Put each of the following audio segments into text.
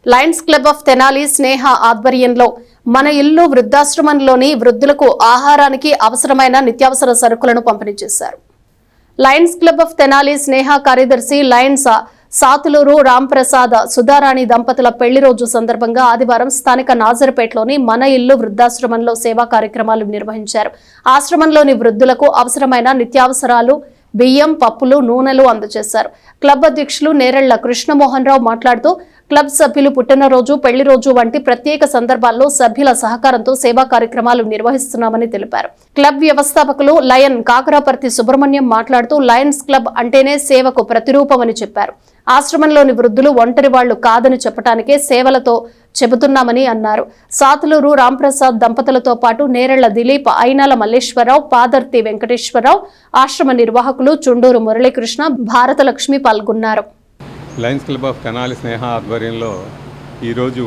Lions club of Tenali Sneha ఆధ్వర్యంలో మన ఇల్లు వృద్ధాశ్రమంలోని వృద్ధులకు ఆహారానికి అవసరమైన నిత్యావసర సరుకులను పంపిణీ చేశారు. లయన్స్ క్లబ్ ఆఫ్ తెనాలి స్నేహ కార్యదర్శి లయన్స్ సాతులూరు రాంప్రసాద్ సుధారాణి దంపతుల పెళ్లి రోజు సందర్భంగా ఆదివారం స్థానిక నాజర్పేటలోని మన ఇల్లు వృద్ధాశ్రమంలో సేవా కార్యక్రమాలు నిర్వహించారు. ఆశ్రమంలోని వృద్ధులకు అవసరమైన నిత్యావసరాలు, బియ్యం, పప్పులు, నూనెలు అందజేశారు. క్లబ్ అధ్యక్షులు నేరెళ్ల కృష్ణమోహన్ రావు మాట్లాడుతూ క్లబ్ సభ్యులు పుట్టినరోజు, పెళ్లి రోజు వంటి ప్రత్యేక సందర్భాల్లో సభ్యుల సహకారంతో సేవా కార్యక్రమాలు నిర్వహిస్తున్నామని తెలిపారు. క్లబ్ వ్యవస్థాపకులు లయన్ కాకరాపర్తి సుబ్రహ్మణ్యం మాట్లాడుతూ లయన్స్ క్లబ్ అంటేనే సేవకు ప్రతిరూపమని చెప్పారు. ఆశ్రమంలోని వృద్ధులు ఒంటరి వాళ్లు కాదని చెప్పడానికే సేవలతో చెబుతున్నామని అన్నారు. సాతులూరు రాంప్రసాద్ దంపతులతో పాటు నేరెళ్ల దిలీప్, అయినాల మల్లేశ్వరరావు, పాదర్తి వెంకటేశ్వరరావు, ఆశ్రమ నిర్వాహకులు చుండూరు మురళీకృష్ణ, భారతలక్ష్మి పాల్గొన్నారు. Lions club of Tenali Sneha ఆధ్వర్యంలో ఈరోజు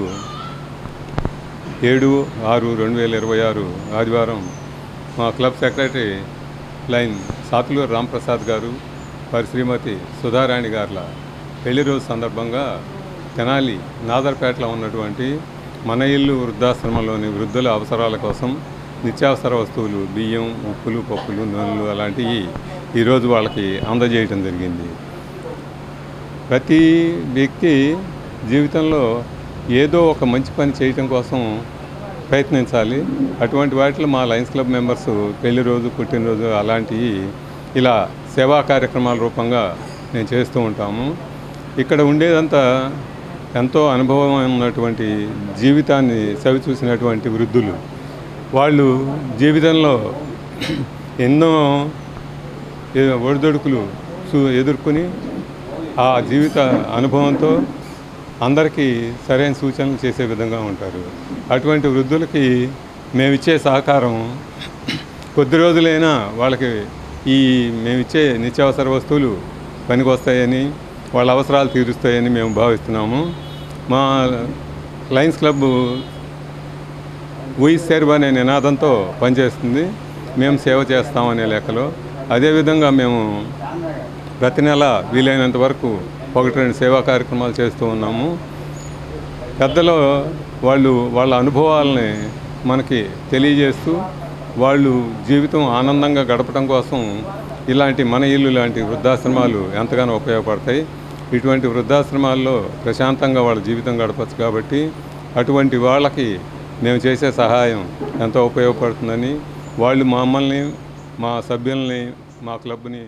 7/6/2026 ఆదివారం మా club secretary lion Satuluru Ramprasad గారు, వారి శ్రీమతి సుధారాణి గారుల పెళ్లి రోజు సందర్భంగా తెనాలి నాదర్పేటలో ఉన్నటువంటి మన ఇల్లు వృద్ధాశ్రమంలోని వృద్ధుల అవసరాల కోసం నిత్యావసర వస్తువులు, బియ్యం, ఉప్పులు, పప్పులు, నూనెలు అలాంటివి ఈరోజు వాళ్ళకి అందజేయటం జరిగింది. ప్రతి వ్యక్తి జీవితంలో ఏదో ఒక మంచి పని చేయటం కోసం ప్రయత్నించాలి. అటువంటి వాటిలో మా లయన్స్ క్లబ్ మెంబర్స్ పెళ్లి రోజు, పుట్టినరోజు అలాంటివి ఇలా సేవా కార్యక్రమాల రూపంగా మేము చేస్తూ ఉంటాము. ఇక్కడ ఉండేదంతా ఎంతో అనుభవం ఉన్నటువంటి జీవితాన్ని చవిచూసినటువంటి వృద్ధులు. వాళ్ళు జీవితంలో ఎన్నో ఒడిదొడుకులు ఎదుర్కొని ఆ జీవిత అనుభవంతో అందరికీ సరైన సూచనలు చేసే విధంగా ఉంటారు. అటువంటి వృద్ధులకి మేమిచ్చే సహకారం కొద్ది రోజులైనా వాళ్ళకి మేమిచ్చే నిత్యావసర వస్తువులు పనికి వస్తాయని, వాళ్ళ అవసరాలు తీరుస్తాయని మేము భావిస్తున్నాము. మా లయన్స్ క్లబ్ ఉయి సేర్వ్ అనే నినాదంతో పనిచేస్తుంది. మేము సేవ చేస్తామనే లెక్కలో. అదేవిధంగా మేము ప్రతి నెల వీలైనంత వరకు 1-2 సేవా కార్యక్రమాలు చేస్తూ ఉన్నాము. పెద్దలు వాళ్ళ అనుభవాలని మనకి తెలియజేస్తూ వాళ్ళు జీవితం ఆనందంగా గడపడం కోసం ఇలాంటి మన ఇల్లు లాంటి వృద్ధాశ్రమాలు ఎంతగానో ఉపయోగపడతాయి. ఇటువంటి వృద్ధాశ్రమాల్లో ప్రశాంతంగా వాళ్ళ జీవితం గడపచ్చు కాబట్టి అటువంటి వాళ్ళకి మేము చేసే సహాయం ఎంతో ఉపయోగపడుతుందని, వాళ్ళు మమ్మల్ని, మా సభ్యుల్ని, మా క్లబ్ని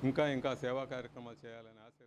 ఇంకా సేవా కార్యక్రమాలు చేయాలని ఆశ